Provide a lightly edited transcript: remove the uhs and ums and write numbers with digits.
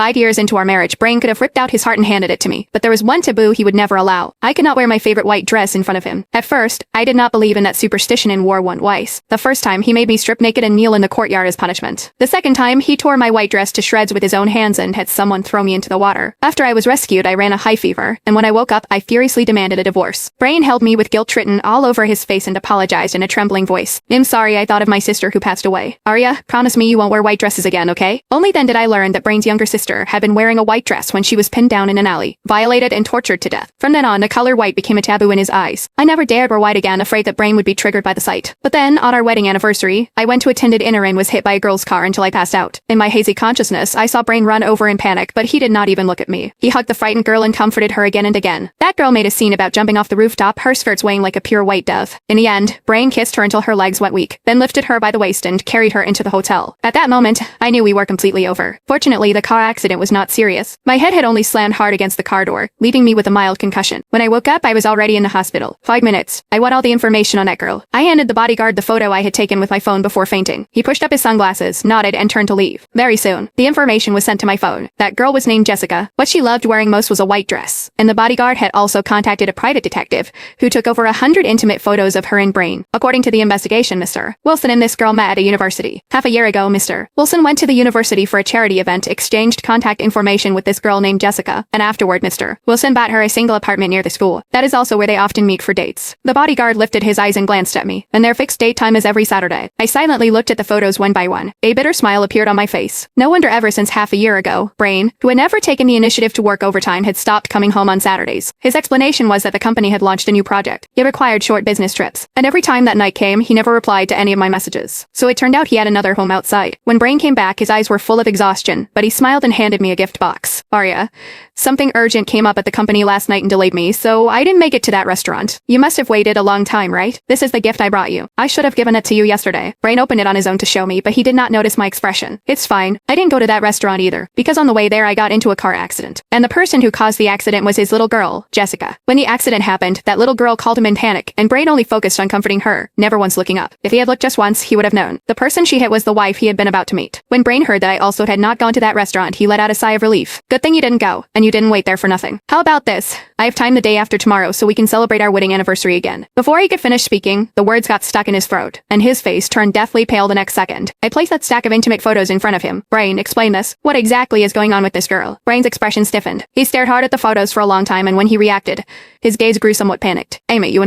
5 years into our marriage, Brain could have ripped out his heart and handed it to me, but there was one taboo he would never allow. I could not wear my favorite white dress in front of him. At first, I did not believe in that superstition and wore one twice. The first time, he made me strip naked and kneel in the courtyard as punishment. The second time, he tore my white dress to shreds with his own hands and had someone throw me into the water. After I was rescued, I ran a high fever, and when I woke up, I furiously demanded a divorce. Brain held me with guilt written all over his face and apologized in a trembling voice. I'm sorry, I thought of my sister who passed away. Arya, promise me you won't wear white dresses again, okay? Only then did I learn that Brain's younger sister had been wearing a white dress when she was pinned down in an alley, violated and tortured to death. From then on, the color white became a taboo in his eyes. I never dared wear white again, afraid that Brain would be triggered by the sight. But then, on our wedding anniversary, I went to attend dinner and was hit by a girl's car until I passed out. In my hazy consciousness, I saw Brain run over in panic, but he did not even look at me. He hugged the frightened girl and comforted her again and again. That girl made a scene about jumping off the rooftop, her skirts weighing like a pure white dove. In the end, Brain kissed her until her legs went weak, then lifted her by the waist and carried her into the hotel. At that moment, I knew we were completely over. Fortunately, the car accident was not serious. My head had only slammed hard against the car door, leaving me with a mild concussion. When I woke up, I was already in the hospital. 5 minutes. I want all the information on that girl. I handed the bodyguard the photo I had taken with my phone before fainting. He pushed up his sunglasses, nodded, and turned to leave. Very soon, the information was sent to my phone. That girl was named Jessica. What she loved wearing most was a white dress. And the bodyguard had also contacted a private detective who took over 100 intimate photos of her and Brain. According to the investigation, Mr. Wilson and this girl met at a university. Half a year ago, Mr. Wilson went to the university for a charity event, exchanged contact information with this girl named Jessica, and afterward, Mr. Wilson bought her a single apartment near the school. That is also where they often meet for dates. The bodyguard lifted his eyes and glanced at me, and their fixed date time is every Saturday. I silently looked at the photos one by one. A bitter smile appeared on my face. No wonder ever since half a year ago, Brain, who had never taken the initiative to work overtime, had stopped coming home on Saturdays. His explanation was that the company had launched a new project. It required short business trips, and every time that night came, he never replied to any of my messages. So it turned out he had another home outside. When Brain came back, his eyes were full of exhaustion, but he smiled and handed me a gift box. Arya, something urgent came up at the company last night and delayed me, so I didn't make it to that restaurant. You must have waited a long time, right? This is the gift I brought you. I should have given it to you yesterday. Brain opened it on his own to show me, but he did not notice my expression. It's fine. I didn't go to that restaurant either, because on the way there I got into a car accident. And the person who caused the accident was his little girl, Jessica. When the accident happened, that little girl called him in panic, and Brain only focused on comforting her, never once looking up. If he had looked just once, he would have known. The person she hit was the wife he had been about to meet. When Brain heard that I also had not gone to that restaurant, he let out a sigh of relief. Good thing you didn't go, and you didn't wait there for nothing. How about this? I have time the day after tomorrow so we can celebrate our wedding anniversary again. Before he could finish speaking, the words got stuck in his throat, and his face turned deathly pale the next second. I placed that stack of intimate photos in front of him. Brain, explain this. What exactly is going on with this girl? Brain's expression stiffened. He stared hard at the photos for a long time, and when he reacted, his gaze grew somewhat panicked. Amy, you